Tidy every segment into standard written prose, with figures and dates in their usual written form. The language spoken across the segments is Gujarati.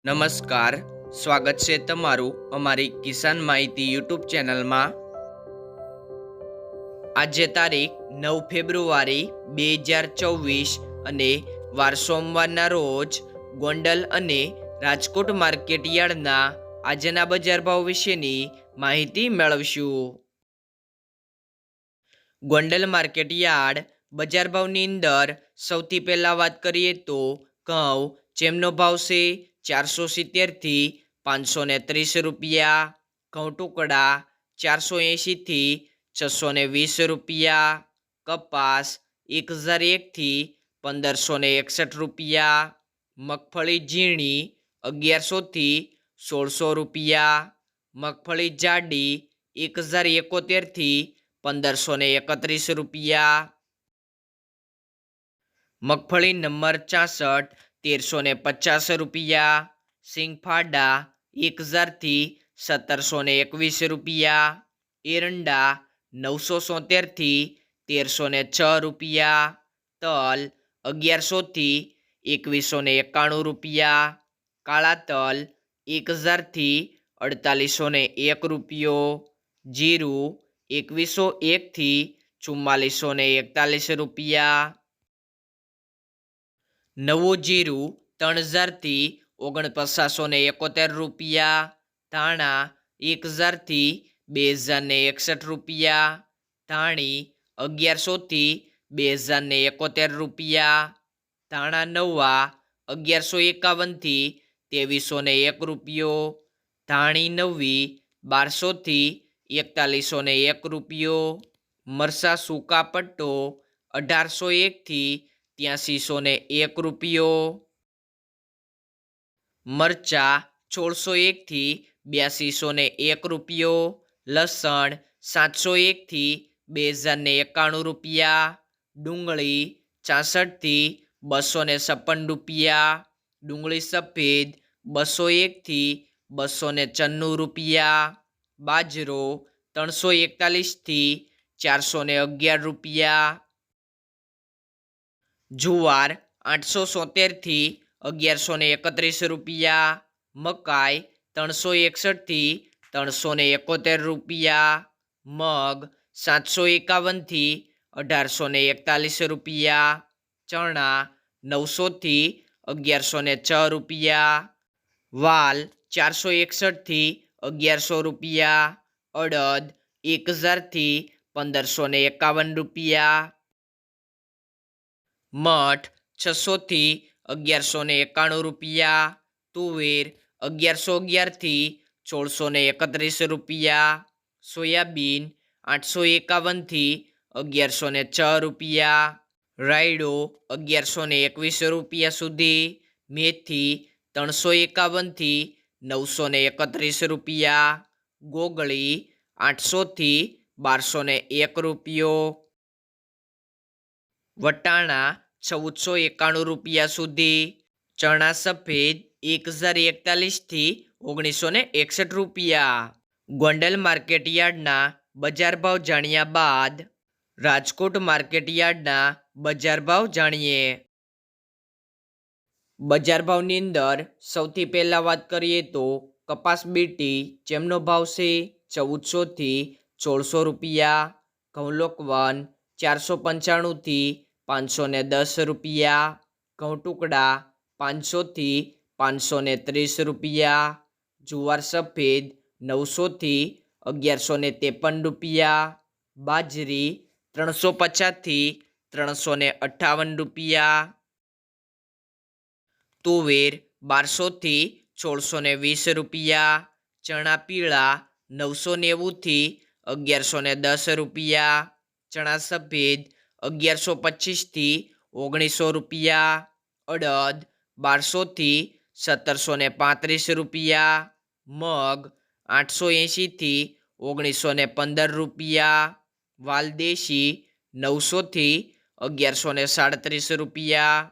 નમસ્કાર, સ્વાગત છે તમારું અમારી કિસાન માહિતી યુટ્યુબ ચેનલમાં। આજે તારીખ 9 ફેબ્રુઆરી 2024 અને વાર સોમવારના રોજ ગોંડલ અને રાજકોટ માર્કેટ યાર્ડના આજના બજાર ભાવ વિશેની માહિતી મેળવશું। ગોંડલ માર્કેટ યાર્ડ બજાર ભાવની અંદર સૌથી પહેલા વાત કરીએ તો ઘઉં જેમનો ભાવ છે 470 થી 530 રૂપિયા, ઘઉં ટુકડા 480 થી 620 રૂપિયા, કપાસ 1001 થી 1561 રૂપિયા, મગફળી ઝીણી 1100 થી 1600 રૂપિયા, મગફળી જાડી 1071 થી 1531 રૂપિયા, મગફળી નંબર 64 1350 રૂપિયા, સિંગફાડા 1000 થી 1721 રૂપિયા, એરંડા 970 થી 1306 રૂપિયા, તલ 1100 થી 2191 રૂપિયા, કાળા તલ 1000 થી 4801 રૂપિયો, જીરું 2101 થી 4441 રૂપિયા, નવું જીરું 3000 થી 4971 રૂપિયા, ધાણા 1000 થી 2061 રૂપિયા, ધાણી 1100 થી 2071 રૂપિયા, ધાણા નવા 1151 થી 2301 રૂપિયો, ધાણી નવી 1200 થી 4101 રૂપિયો, મરસા સૂકા પટ્ટો 1801 થી 8301 રૂપિયો, મરચા 1601 થી 8201 રૂપિયો, લસણ 701 થી 2091 રૂપિયા, ડુંગળી 66 થી 256 રૂપિયા, ડુંગળી સફેદ 201 થી 294 રૂપિયા, બાજરો 341 થી 411 રૂપિયા, જુવાર 870 થી 1131 રૂપિયા, મકાઈ 361 થી 371 રૂપિયા, મગ 751 થી 1841 રૂપિયા, ચણા 900 થી 1106 રૂપિયા, વાલ 461 થી 1100 રૂપિયા, અડદ 1000 થી 1551 રૂપિયા, મઠ 600 થી 1191 રૂપિયા, તુવેર 1111 થી 1631 રૂપિયા, સોયાબીન 851 થી 1106 રૂપિયા, રાયડો 1121 રૂપિયા સુધી, મેથી 351 થી 931 રૂપિયા, ગોગળી 800 થી 1201 રૂપિયો, વટાણા 1491 રૂપિયા સુધી, ચણા સફેદ 1041 થી 1961 રૂપિયા। ગોંડલ માર્કેટ યાર્ડના બજાર ભાવ જાણ્યા બાદ રાજકોટ માર્કેટ યાર્ડના બજાર ભાવ જાણીએ। બજાર ભાવની અંદર સૌથી પહેલા વાત કરીએ તો કપાસ બીટી જેમનો ભાવ છે 1400 થી 1600 રૂપિયા, ઘઉં લોકવન 495 થી 510 રૂપિયા, ઘઉં ટુકડા 500 થી 530 રૂપિયા, જુવાર સફેદ 900 થી 1153 રૂપિયા, બાજરી 350 થી 358 રૂપિયા, તુવેર 1200 થી 1620 રૂપિયા, ચણા પીળા 990 થી 1110 રૂપિયા, ચણા સફેદ 1125 થી 1900 રૂપિયા, અડદ 1200 થી 1735 રૂપિયા, મગ 880 થી 1915 રૂપિયા, વાલદેશી 900 થી 1137 રૂપિયા,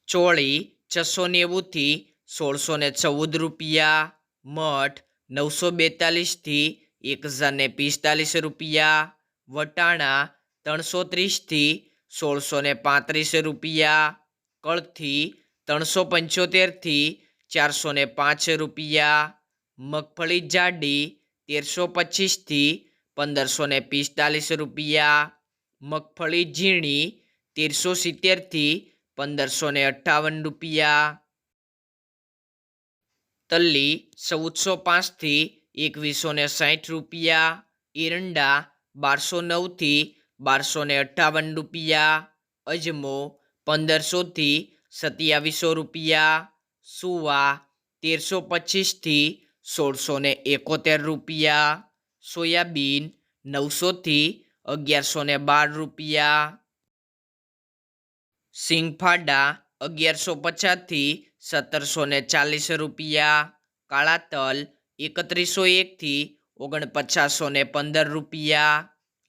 ચોળી 690 થી 1614 રૂપિયા, મઠ 942 થી 1045 રૂપિયા, વટાણા 330 થી 1635 રૂપિયા, કળથી 375થી 405 રૂપિયા, મગફળી જાડી 1325થી 1545 રૂપિયા, મગફળી ઝીણી 1370થી 1558 રૂપિયા, તલ્લી 1405થી 2160 રૂપિયા, એરંડા 1209થી 1258 રૂપિયા, અજમો 1500થી 2700 રૂપિયા, સુવા 1325થી 1671 રૂપિયા, સોયાબીન 900થી 1112 રૂપિયા, સિંગફાડા 1150થી 1740 રૂપિયા, કાળા તલ 3101થી 4915 રૂપિયા,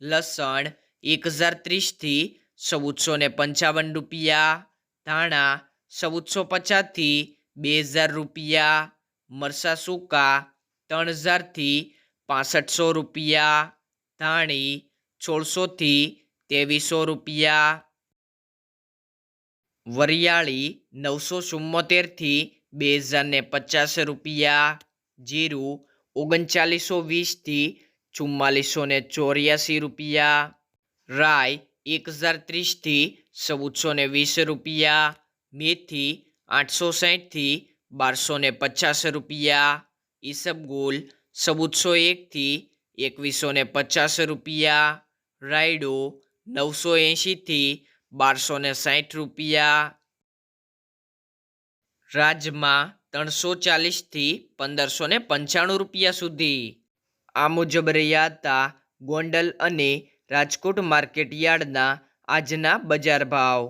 લસણ 1030થી 1455 રૂપિયા, ધાણા 1450થી 2000 રૂપિયા, મરચાં સૂકા 3000થી 6500 રૂપિયા, ધાણી 1600થી 2300 રૂપિયા, વરિયાળી 974થી 2050 રૂપિયા, જીરું 3920થી 4484 રૂપિયા, રાઈ 1030થી 1420 રૂપિયા, મેથી 860થી 1250 રૂપિયા, ઈસબગુલ 1401થી 2150 રૂપિયા, રાયડો 980થી 1260 રૂપિયા, રાજમા 340થી 1595 રૂપિયા સુધી. આ મુજબ રહ્યા હતા ગોંડલ અને રાજકોટ માર્કેટ યાર્ડના આજના બજાર ભાવ.